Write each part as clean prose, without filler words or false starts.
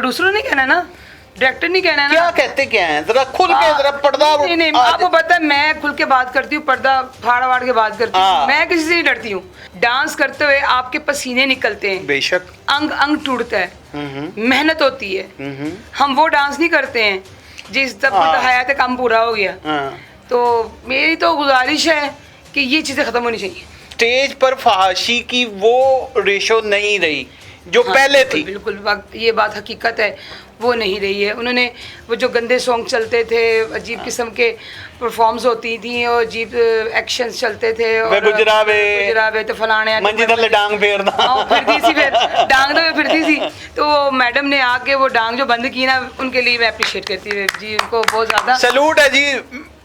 Producer नहीं कहना ना, डायरेक्टर नहीं कहना ना। क्या कहते क्या है, जरा खुल के जरा पर्दा। नहीं, आपको पता है मैं खुल के बात करती हूँ, पर्दा फाड़ वाड़ के बात करती हूँ, मैं किसी से नहीं डरती हूँ। डांस करते हुए आपके पसीने निकलते हैं, बेशक, अंग अंग टूटता है, मेहनत होती है। हम वो डांस नहीं करते हैं जिस तब हयात काम पूरा हो गया। तो मेरी तो गुजारिश है कि ये चीजें खत्म होनी चाहिए। स्टेज पर फहाशी की वो रेशो नहीं रही जो पहले थी। बिल्कुल, ये बात हकीकत है, वो नहीं रही है। उन्होंने वो जो गंदे सॉन्ग चलते थे, अजीब किस्म के परफॉर्म्स होती थी और अजीब एक्शंस चलते थे, और गुजरावे तो फलाने मंजी थल्ले डांग फेरना फिरती सी, फिर डांग तो फिरती सी। तो मैडम ने आके वो डांग जो बंद की ना, उनके लिए मैं अप्रिशिएट करती हूँ जी, उनको बहुत ज्यादा सैल्यूट है जी।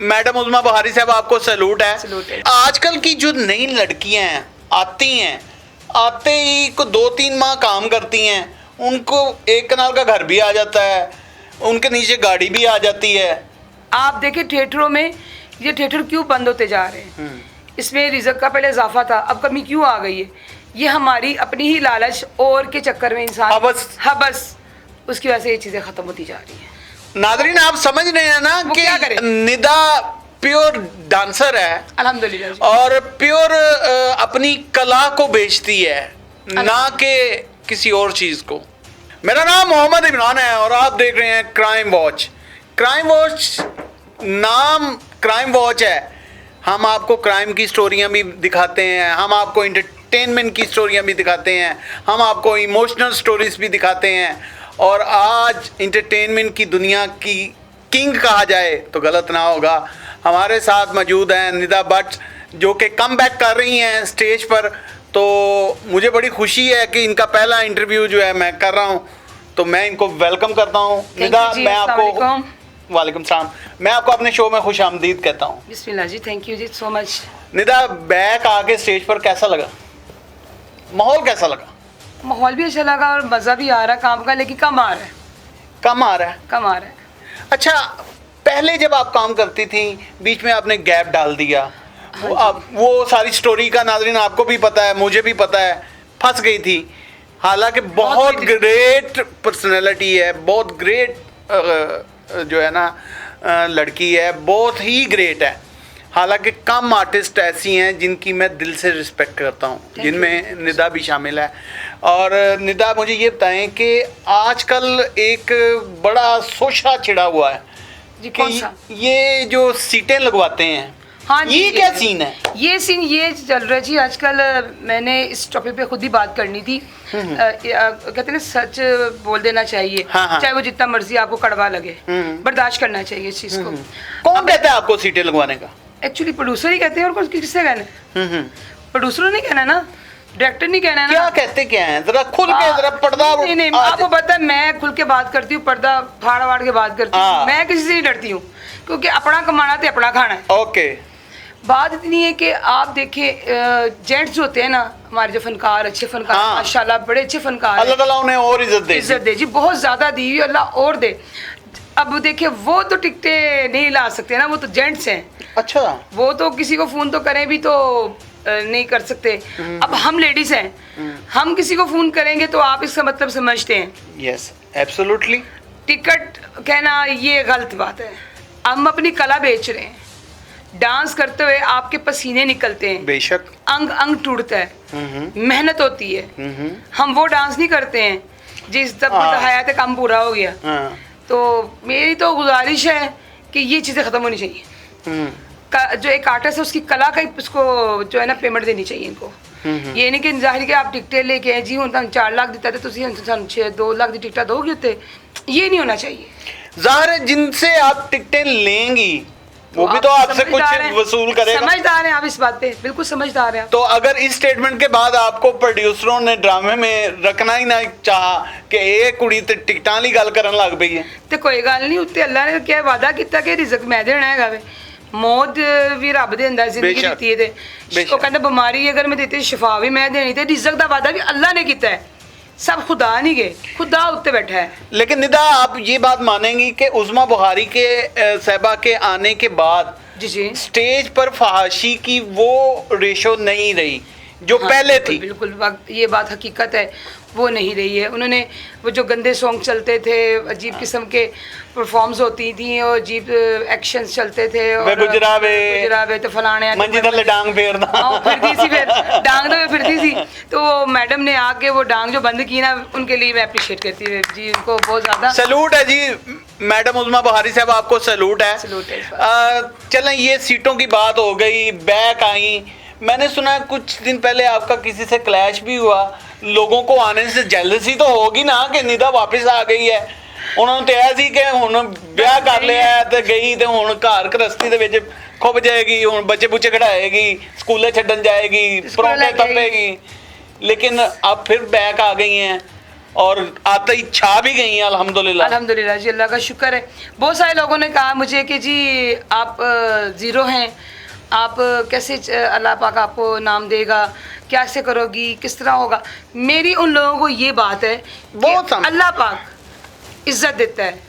मैडम उज़मा बुखारी साहब, आपको सैल्यूट है। आजकल की जो नई लड़कियां आती हैं, आते ही को 2-3 माह काम करती हैं, उनको एक कनाल का घर भी आ जाता है, उनके नीचे गाड़ी भी आ जाती है। आप देखिए थिएटरों में ये थिएटर क्यों बंद होते जा रहे हैं, इसमें रिज़्क का पहले इजाफा था, अब कमी क्यों आ गई है? ये हमारी अपनी ही लालच और के चक्कर में इंसान हबस उसकी वजह से ये चीज़ें ख़त्म होती जा रही हैं। नादरीन, आप समझ रहे हैं ना कि निदा प्योर डांसर है अल्हम्दुलिल्लाह, और प्योर अपनी कला को बेचती है, ना कि किसी और चीज़ को। मेरा नाम मोहम्मद इमरान है और आप देख रहे हैं क्राइम वॉच। क्राइम वॉच नाम क्राइम वॉच है। हम आपको क्राइम की स्टोरियां भी दिखाते हैं, हम आपको इंटरटेनमेंट की स्टोरियां भी दिखाते हैं, हम आपको इमोशनल स्टोरीज भी दिखाते हैं। और आज इंटरटेनमेंट की दुनिया की किंग कहा जाए तो गलत ना होगा। हमारे साथ मौजूद हैं निदा भट्ट, जो कि कम बैक कर रही हैं स्टेज पर। तो मुझे बड़ी खुशी है कि इनका पहला इंटरव्यू जो है मैं कर रहा हूँ, तो मैं इनको वेलकम करता हूँ। निदा, मैं आपको वालेकुम सलाम, मैं आपको अपने शो में खुश आमदीद कहता हूँ। बिस्मिल्लाह जी, थैंक यू जी सो मच। निदा, बैक आके स्टेज पर कैसा लगा, माहौल कैसा लगा? माहौल भी अच्छा लगा और मज़ा भी आ रहा है काम का, लेकिन कम आ रहा है। कम आ रहा है? कम आ रहा है। अच्छा, पहले जब आप काम करती थी, बीच में आपने गैप डाल दिया, वो सारी स्टोरी का नाज़रीन आपको भी पता है, मुझे भी पता है, फंस गई थी। हालांकि बहुत ग्रेट पर्सनैलिटी है, बहुत ग्रेट जो है ना लड़की है, बहुत ही ग्रेट है। हालांकि कम आर्टिस्ट ऐसी हैं जिनकी मैं दिल से रिस्पेक्ट करता हूँ, जिनमें निदा भी शामिल है। और निदा, मुझे ये बताएं कि आजकल एक बड़ा सोशा छिड़ा हुआ है जी, कौन सा? ये जो सीटें लगवाते हैं, हाँ जी, ये क्या सीन है? ये सीन ये चल रहा है जी आजकल। मैंने इस टॉपिक पे खुद ही बात करनी थी। कहते हैं सच बोल देना चाहिए, हाँ। चाहे वो जितना मर्जी आपको कड़वा लगे, बर्दाश्त करना चाहिए इस चीज़ को। कौन कहता है आपको सीटें लगवाने का? एक्चुअली प्रोड्यूसर ही कहते हैं, और किससे कहना? प्रोड्यूसर नहीं कहना ना, डायरेक्टर नहीं कहना ना। क्या कहते क्या है, जरा खुल के जरा पर्दा। नहीं, आपको पता है मैं खुल के बात करती हूँ, पर्दा फाड़ वाड़ के बात करती हूँ, मैं किसी से नहीं डरती हूँ, क्योंकि अपना कमाना तो अपना खाना है। ओके। बात इतनी है कि आप देखिए जेंट्स होते हैं ना, हमारे जो फनकार, अच्छे फनकार, माशाल्लाह बड़े अच्छे फनकार, अल्लाह ताला उन्हें और इज्जत दे जी, बहुत ज़्यादा दी हुई, अल्लाह और दे। अब देखिए वो तो टिकटे नहीं ला सकते ना, वो तो जेंट्स हैं। अच्छा, वो तो किसी को फ़ोन तो करें भी तो नहीं कर सकते। अब हम लेडीज़ हैं, हम किसी को फ़ोन करेंगे तो आप इसका मतलब समझते हैं। Yes, absolutely. टिकट कहना ये गलत बात है। हम अपनी कला बेच रहे हैं, डांस करते हुए आपके पसीने निकलते हैं, बेशक, अंग अंग टूटता है, मेहनत होती है। हम वो डांस नहीं करते हैं जिस तब हयात काम पूरा हो गया। तो मेरी तो गुजारिश है कि ये चीज़ें ख़त्म होनी चाहिए। जो एक आर्टिस्ट है उसकी कला का ही उसको जो है ना पेमेंट देनी चाहिए इनको। ये नहीं कि जाहिर कि आप टिकटें लेके आए जी हूँ 4 लाख देता थे, तुम 2 लाख की टिकटा दोगे होते, ये नहीं होना चाहिए। जाहिर है जिनसे आप टिकटें लेंगी वो भी तो आपसे कुछ वसूल करेगा। समझदार हैं आप इस बात पे, बिल्कुल समझदार हैं। तो अगर इस स्टेटमेंट के बाद आपको प्रोड्यूसरों ने ड्रामे में रखना ही ना चाहा कि एक कुड़ी ते टिकटां वाली गल करन लग पई है, ते कोई गल नहीं, उत्ते अल्लाह ने क्या वादा किया कि रिज़्क मैं देना है, मौत भी रब देंदा, जिंदगी दित्ती है ते ਉਹ ਕਹਿੰਦਾ ਬਿਮਾਰੀ अगर मैं देती शिफा भी मैं देनी, ते रिज़्क दा वादा भी अल्लाह ने किया है। सब खुदा नहीं गए, खुदा उत्ते बैठा है। लेकिन निदा, आप ये बात मानेंगी कि उज़मा बुखारी के साहिबा के आने के बाद जी स्टेज पर फहाशी की वो रेशो नहीं रही जो पहले थी। बिल्कुल ये बात हकीकत है, वो नहीं रही है। उन्होंने वो जो गंदे सॉन्ग चलते थे, अजीब किस्म के परफॉर्म्स होती थी और अजीब एक्शंस चलते थे, और गुजरावे तो फलाने मंजी थल्ले डांग फेरना फिरती सी, फिर डांग तो फिरती सी। तो मैडम ने आके वो डांग जो बंद की ना, उनके लिए मैं अप्रिशिएट करती हूँ जी, उनको बहुत ज़्यादा सैल्यूट है जी। मैडम उज़मा बुहारी साहब, आपको सैल्यूट है। चलें, ये सीटों की बात हो गई, बैक आई। मैंने सुना कुछ दिन पहले आपका किसी से क्लैश भी हुआ। लोगों को आने से जेलसी तो होगी ना कि निदा वापस आ गई है। उन्होंने तो ऐ सी कि हुण ब्याह कर लिया ते गई ते हुण घर गृहस्थी दे विच खुब जाएगी, हुण बच्चे बुच्चे खड़ाएगी, स्कूले छड्डन जाएगी, परौंठे तपेगी, लेकिन अब फिर बैक आ गई हैं और आते ही छा भी गई हैं। अल्हम्दुलिल्लाह अल्हम्दुलिल्लाह जी, अल्लाह का शुक्र है। बहुत सारे लोगों ने कहा मुझे कि जी आप ज़ीरो हैं, आप कैसे अल्लाह पाक आपको नाम देगा, कैसे करोगी, किस तरह होगा। मेरी उन लोगों को ये बात है कि अल्लाह पाक इज्जत देता है,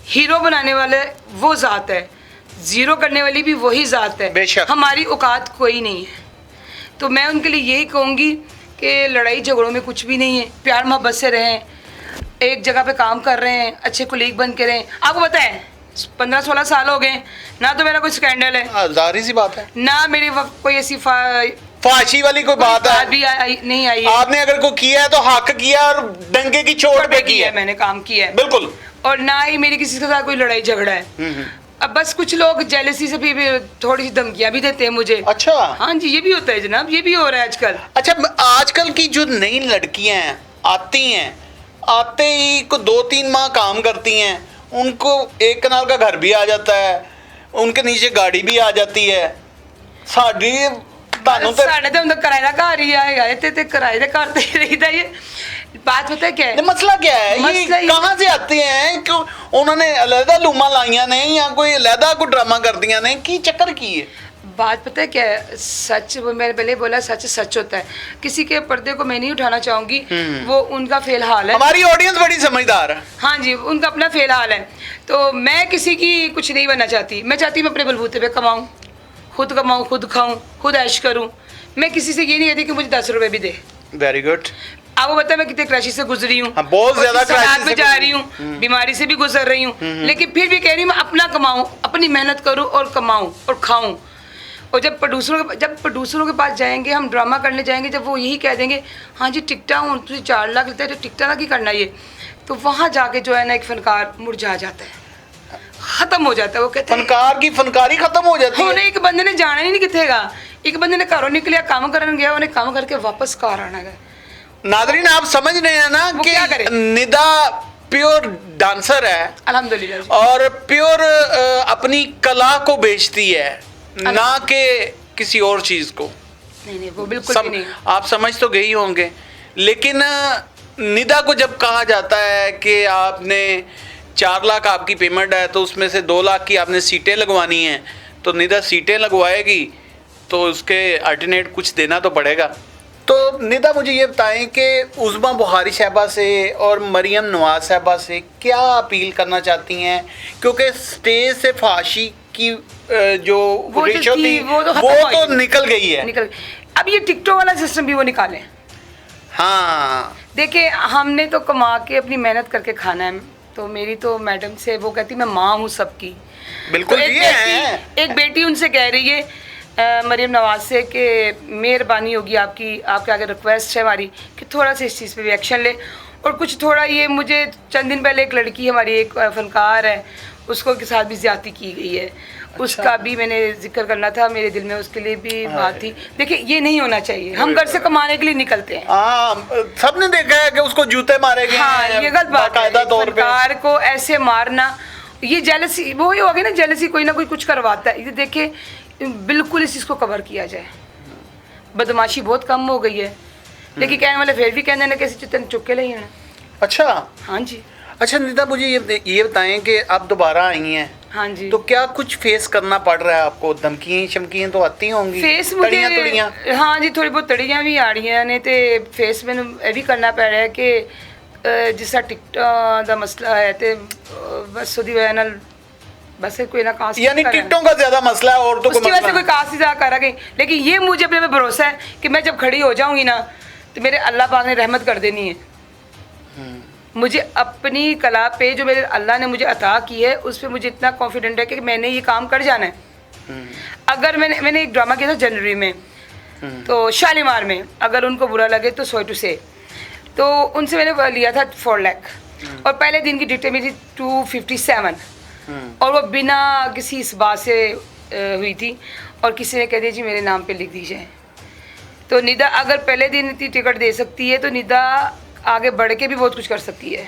हीरो बनाने वाले वो ज़ात है, ज़ीरो करने वाली भी वही ज़ात है, बेशक। हमारी औकात कोई नहीं है। तो मैं उनके लिए यही कहूँगी कि लड़ाई झगड़ों में कुछ भी नहीं है, प्यार मोहब्बत से रहें, एक जगह पे काम कर रहे हैं, अच्छे कुलीग बन के रहें। आपको पता है 15-16 साल हो गए ना, तो मेरा कोई स्कैंडल है, जाहिर सी बात है, ना मेरी कोई ऐसी फाशी वाली कोई बात है भी नहीं आई है। आपने अगर कोई किया है तो हक किया और डंके की चोट पे किया है, मैंने काम किया है बिल्कुल। और ना ही मेरी किसी के साथ कोई लड़ाई झगड़ा है। अब बस कुछ लोग जेलसी से भी थोड़ी सी धमकियां भी देते हैं मुझे। अच्छा, हाँ जी, ये भी होता है जनाब, ये भी हो रहा है आजकल। अच्छा, आजकल की जो नई लड़कियां हैं, आती हैं, आते ही को 2-3 माह काम करती हैं, उनको एक कनाल का घर भी आ जाता है, उनके नीचे गाड़ी भी आ जाती है। साड़ी साढ़े तो किराए का घर ही आएगा, ते किराए का घर ते रहीदा। ये बात पता है क्या है, मसला क्या है, ये कहाँ से आते हैं? क्यों उन्होंने अलहदा लूमा लाइया ने या कोई अलहदा कोई ड्रामा कर दिया ने, की चक्कर की है? बात पता है क्या है, सच वो मैंने पहले बोला, सच सच होता है। किसी के पर्दे को मैं नहीं उठाना चाहूंगी, वो उनका फेल हाल है। हमारी ऑडियंस बड़ी समझदार है। हाँ जी, उनका अपना फेल हाल है। तो मैं किसी की कुछ नहीं बनना चाहती। मैं चाहती हूँ अपने बलबूते पे कमाऊँ, खुद कमाऊँ, खुद खाऊँ, खुद ऐश करूँ। मैं किसी से ये नहीं कहती कि मुझे 10 रुपए भी दे। Very good. आपको पता है मैं कितने क्रैशिश से गुजरी हूँ, बहुत ज्यादा क्रैशिश में जा रही हूँ, बीमारी से भी गुजर रही हूँ, लेकिन फिर भी कह रही हूँ मैं अपना कमाऊँ, अपनी मेहनत करूँ और कमाऊँ और खाऊँ। और जब प्रोड्यूसरों के पास जाएंगे, हम ड्रामा करने जाएंगे, जब वो यही कह देंगे हाँ जी टिकटा हूँ, तुझे 4 लाख लेता है तो टिकटा ना की करना ये, तो वहाँ जाके जो है ना एक फनकार मुरझा जाता है, खत्म हो जाता है। वो कहते हैं फनकार की फनकारी खत्म हो जाती है। एक बंदे ने जाना ही नहीं किथेगा, एक बंदे ने घरों निकलिया, काम करने गया, उन्हें काम करके वापस घर आना गया। नादरीन, आप समझ रहे हैं ना कि निदा प्योर डांसर है अल्हम्दुलिल्लाह, और प्योर अपनी कला को बेचती है, ना कि किसी और चीज को। नहीं, वो बिल्कुल भी नहीं। आप समझ तो गई होंगे, लेकिन निदा को जब कहा जाता है कि आपने 4 लाख आपकी पेमेंट है, तो उसमें से 2 लाख की आपने सीटें लगवानी हैं, तो निदा सीटें लगवाएगी तो उसके अल्टरनेट कुछ देना तो पड़ेगा। तो निदा, मुझे ये बताएं कि उज़मा बुहारी साहबा से और मरियम नवाज साहबा से क्या अपील करना चाहती हैं? क्योंकि स्टेज से फाशी की जो रेशो थी वो तो निकल गई है। अब ये टिकटों वाला सिस्टम भी वो निकालें। हाँ, देखिए, हमने तो कमा के अपनी मेहनत करके खाना है। तो मेरी तो मैडम से वो कहती मैं माँ हूँ सबकी। बिल्कुल, तो एक बेटी उनसे कह रही है मरियम नवाज से कि मेहरबानी होगी आपकी, आपके आगे रिक्वेस्ट है हमारी कि थोड़ा सा इस चीज़ पे भी एक्शन ले। और कुछ थोड़ा ये, मुझे चंद दिन पहले एक लड़की हमारी, एक फनकार है, उसको के साथ भी ज्यादती की गई है। अच्छा। उसका भी मैंने जिक्र करना था, मेरे दिल में उसके लिए भी बात थी। देखिए, ये नहीं होना चाहिए। हम घर से कमाने के लिए निकलते हैं। सबने देखा है कि उसको जूते मारे गए। हाँ, ये गलत बात है। फनकार को ऐसे मारना, ये जेलसी, वो ही होगी ना, जेलसी कोई ना कोई कुछ करवाता है। ये देखिए, बिल्कुल इस चीज़ को कवर किया जाए। बदमाशी बहुत कम हो गई है, लेकिन कहने वाले फिर भी कहने कैसे चितन चुप के ले। अच्छा, हाँ जी। अच्छा निदा, मुझे ये बताएं कि आप दोबारा आई हैं। हाँ जी। तो क्या कुछ फेस करना पड़ रहा है आपको? धमकियां शमकियां तो आती होंगी? फेस मुझे, हाँ जी, थोड़ी बहुत तड़ियाँ भी आ रही हैं ने, तो फेस में ये भी करना पड़ रहा है कि जिस टिकट का मसला है, तो बस उसकी वजह नाल बस है कोई ना कास्ट यानी टिकटों का ज्यादा मसला है, औरतों को उसकी वजह से मसला कोई कास्ट नहीं करा गई। लेकिन ये मुझे अपने में भरोसा है कि मैं जब खड़ी हो जाऊंगी ना तो मेरे अल्लाह पाक ने रहमत कर देनी है। मुझे अपनी कला पे जो मेरे अल्लाह ने मुझे अता की है उस पर मुझे इतना कॉन्फिडेंट है कि मैंने ये काम कर जाना है। अगर मैंने एक ड्रामा किया था जनवरी में, तो शालीमार में, अगर उनको बुरा लगे तो सॉरी टू से, तो उनसे मैंने लिया था 4 लाख और पहले दिन की टिकटें मेरी 257 और वो बिना किसी इस बात से हुई थी और किसी ने कह दिया जी मेरे नाम पे लिख दीजिए। तो निदा अगर पहले दिन इतनी टिकट दे सकती है तो निदा आगे बढ़ के भी बहुत कुछ कर सकती है।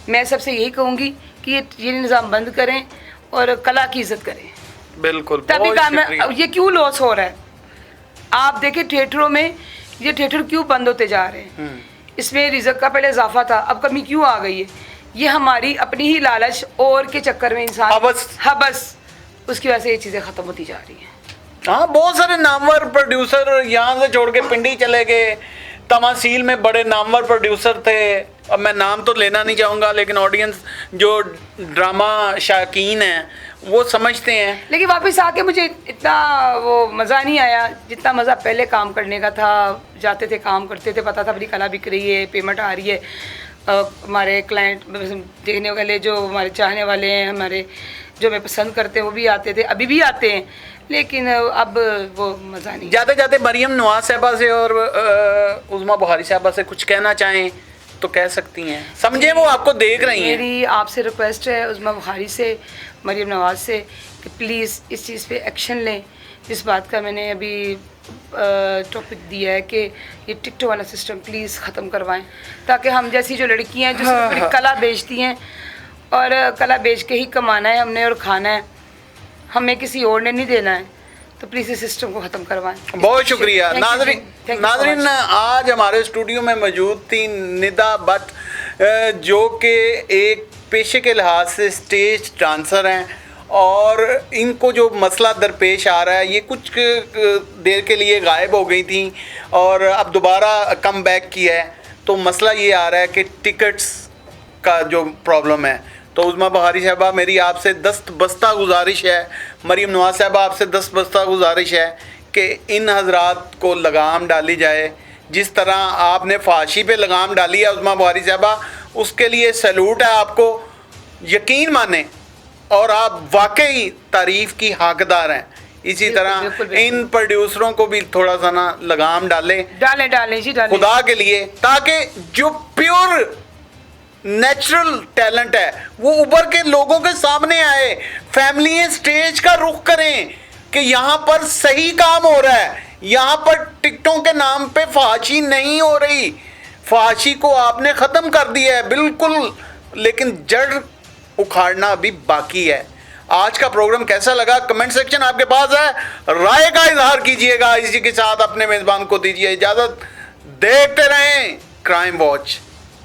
मैं सबसे यही कहूँगी कि ये निज़ाम बंद करें और कला की इज्जत करें। बिल्कुल, तभी बहुत काम शुक्रिया। ये क्यों लॉस हो रहा है आप देखें थिएटरों में, ये थिएटर क्यों बंद होते जा रहे हैं। इसमें रिजक का पहले इजाफा था, अब कमी क्यों आ गई है। ये हमारी अपनी ही लालच और के चक्कर में इंसान हबस उसकी वजह से ये चीज़ें ख़त्म होती जा रही हैं। हाँ, बहुत सारे नामवर प्रोड्यूसर यहाँ से छोड़ के पिंडी चले गए। तमासील में बड़े नामवर प्रोड्यूसर थे, अब मैं नाम तो लेना नहीं चाहूँगा, लेकिन ऑडियंस जो ड्रामा शाकीन हैं वो समझते हैं। लेकिन वापस आके मुझे इतना वो मज़ा नहीं आया जितना मज़ा पहले काम करने का था। जाते थे, काम करते थे, पता था अपनी कला बिक रही है, पेमेंट आ रही है। हमारे क्लाइंट देखने वाले जो हमारे चाहने वाले हैं, हमारे जो मैं पसंद करते हैं वो भी आते थे, अभी भी आते हैं, लेकिन अब वो मज़ा नहीं। जाते जाते मरियम नवाज साहबा से और उज़मा बुखारी साहबा से कुछ कहना चाहें तो कह सकती हैं, समझे वो आपको देख रही हैं। मेरी आपसे रिक्वेस्ट है उज़मा बुखारी से, मरियम नवाज से, कि प्लीज़ इस चीज़ पे एक्शन लें। जिस बात का मैंने अभी टॉपिक दिया है कि ये टिकटों वाला सिस्टम प्लीज़ ख़त्म करवाएं, ताकि हम जैसी जो लड़कियां हैं जो सिर्फ अपनी कला बेचती हैं और कला बेच के ही कमाना है हमने और खाना है, हमें किसी और ने नहीं देना है, तो प्लीज़ इस सिस्टम को ख़त्म करवाएं। बहुत शुक्रिया। नाज़रीन आज हमारे स्टूडियो में मौजूद थी निदा भट्ट, जो कि एक पेशे के लिहाज से स्टेज डांसर हैं और इनको जो मसला दरपेश आ रहा है, ये कुछ देर के लिए गायब हो गई थी और अब दोबारा कम बैक किया है। तो मसला ये आ रहा है कि टिकट्स का जो प्रॉब्लम है। तो उज़मा बुखारी साहबा, मेरी आपसे दस्तबस्ता गुजारिश है, मरियम नवाज साहबा आपसे दस्तबस्ता गुजारिश है कि इन हजरात को लगाम डाली जाए। जिस तरह आपने फाशी पे लगाम डाली है उज़मा बुखारी साहबा, उसके लिए सैल्यूट है आपको। यकीन माने और आप वाकई तारीफ़ की हकदार हैं। इसी तरह इन प्रोड्यूसरों को भी थोड़ा सा ना लगाम डालें जी डालें खुदा के लिए, ताकि जो प्योर नेचुरल टैलेंट है वो उभर के लोगों के सामने आए। फैमिली स्टेज का रुख करें कि यहाँ पर सही काम हो रहा है, यहाँ पर टिकटों के नाम पे फाशी नहीं हो रही। फाशी को आपने ख़त्म कर दिया है बिल्कुल, लेकिन जड़ उखाड़ना अभी बाकी है। आज का प्रोग्राम कैसा लगा कमेंट सेक्शन आपके पास है, राय का इजहार कीजिएगा। इसी के साथ अपने मेज़बान को दीजिए इजाज़त। देखते रहें क्राइम वॉच।